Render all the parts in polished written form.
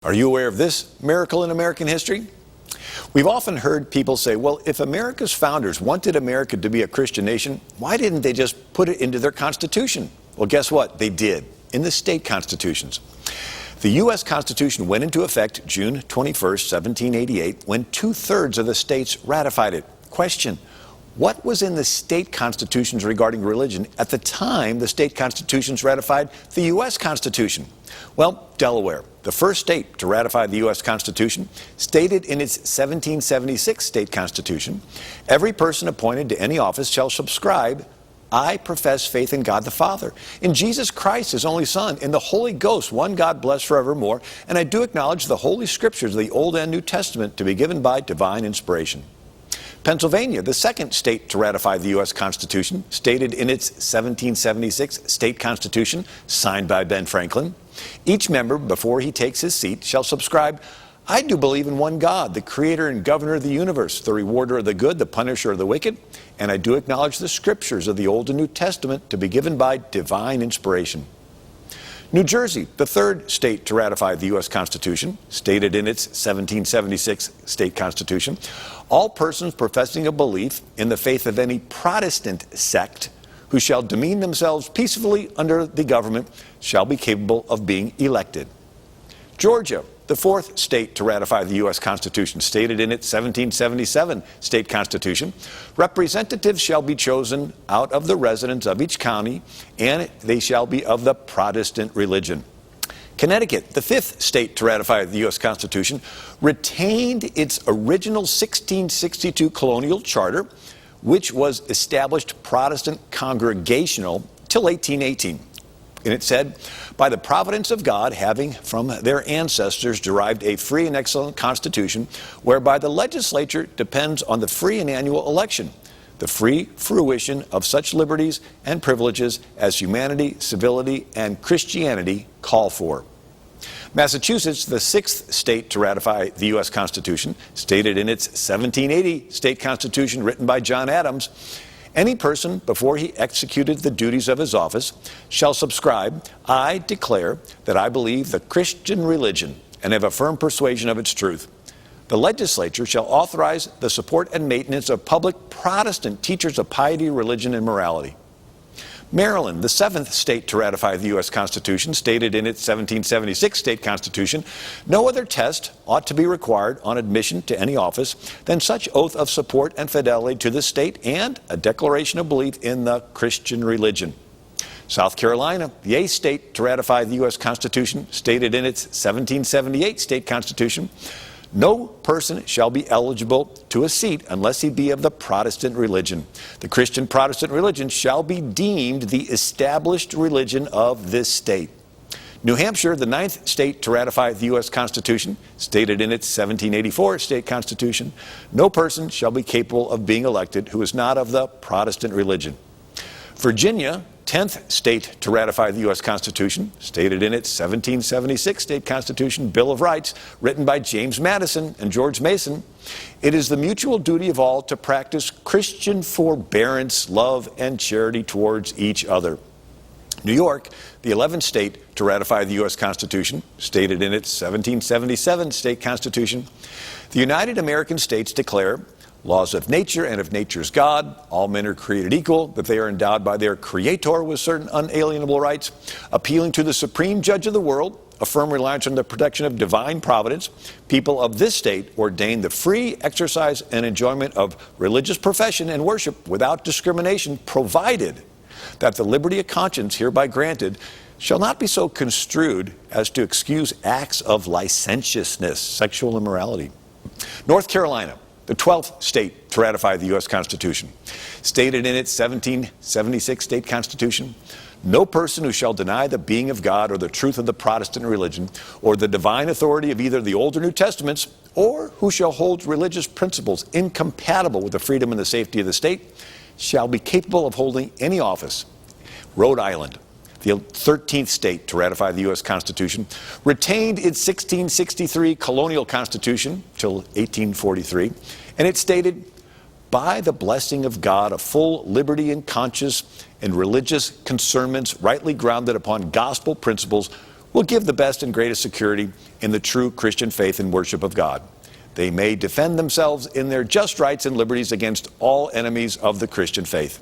Are you aware of this miracle in American history? We've often heard people say, well, if America's founders wanted America to be a Christian nation, why didn't they just put it into their Constitution? Well, guess what? They did, in the state constitutions. The U.S. Constitution went into effect June 21st, 1788, when 2/3 of the states ratified it. Question: what was in the state constitutions regarding religion at the time the state constitutions ratified the U.S. Constitution? Well, Delaware, the first state to ratify the U.S. Constitution, stated in its 1776 state constitution, every person appointed to any office shall subscribe, I profess faith in God the Father, in Jesus Christ, his only Son, in the Holy Ghost, one God blessed forevermore, and I do acknowledge the Holy Scriptures of the Old and New Testament to be given by divine inspiration. Pennsylvania, the second state to ratify the U.S. Constitution, stated in its 1776 state constitution, signed by Ben Franklin, each member, before he takes his seat, shall subscribe, I do believe in one God, the creator and governor of the universe, the rewarder of the good, the punisher of the wicked, and I do acknowledge the scriptures of the Old and New Testament to be given by divine inspiration. New Jersey, the third state to ratify the U.S. Constitution, stated in its 1776 state constitution, all persons professing a belief in the faith of any Protestant sect who shall demean themselves peacefully under the government shall be capable of being elected. Georgia, the fourth state to ratify the U.S. Constitution, stated in its 1777 state constitution, representatives shall be chosen out of the residents of each county, and they shall be of the Protestant religion. Connecticut, the fifth state to ratify the U.S. Constitution, retained its original 1662 colonial charter, which was established Protestant congregational till 1818. And it said, by the providence of God, having from their ancestors derived a free and excellent constitution, whereby the legislature depends on the free and annual election, the free fruition of such liberties and privileges as humanity, civility, and Christianity call for. Massachusetts, the sixth state to ratify the U.S. Constitution, stated in its 1780 state constitution written by John Adams, any person, before he executed the duties of his office, shall subscribe, I declare that I believe the Christian religion and have a firm persuasion of its truth. The legislature shall authorize the support and maintenance of public Protestant teachers of piety, religion, and morality. Maryland, the seventh state to ratify the U.S. Constitution, stated in its 1776 state constitution, no other test ought to be required on admission to any office than such oath of support and fidelity to the state and a declaration of belief in the Christian religion. South Carolina, the eighth state to ratify the U.S. Constitution, stated in its 1778 state constitution, no person shall be eligible to a seat unless he be of the Protestant religion. The Christian Protestant religion shall be deemed the established religion of this state. New Hampshire, the ninth state to ratify the U.S. Constitution, stated in its 1784 state constitution, no person shall be capable of being elected who is not of the Protestant religion. Virginia, 10th state to ratify the U.S. Constitution, stated in its 1776 state constitution, Bill of Rights, written by James Madison and George Mason, it is the mutual duty of all to practice Christian forbearance, love, and charity towards each other. New York, the 11th state to ratify the U.S. Constitution, stated in its 1777 state constitution, the United American States declare laws of nature and of nature's God. All men are created equal, that they are endowed by their Creator with certain unalienable rights, appealing to the supreme judge of the world, a firm reliance on the protection of divine providence. People of this state ordain the free exercise and enjoyment of religious profession and worship without discrimination, provided that the liberty of conscience hereby granted shall not be so construed as to excuse acts of licentiousness, sexual immorality. North Carolina, the 12th state to ratify the U.S. Constitution, stated in its 1776 state constitution, no person who shall deny the being of God or the truth of the Protestant religion or the divine authority of either the Old or New Testaments, or who shall hold religious principles incompatible with the freedom and the safety of the state, shall be capable of holding any office. Rhode Island, the 13th state to ratify the U.S. Constitution, retained its 1663 colonial constitution till 1843, and it stated, by the blessing of God, a full liberty in conscience and religious concernments rightly grounded upon gospel principles will give the best and greatest security in the true Christian faith and worship of God. They may defend themselves in their just rights and liberties against all enemies of the Christian faith.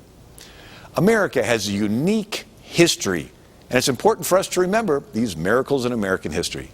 America has a unique history, and it's important for us to remember these miracles in American history.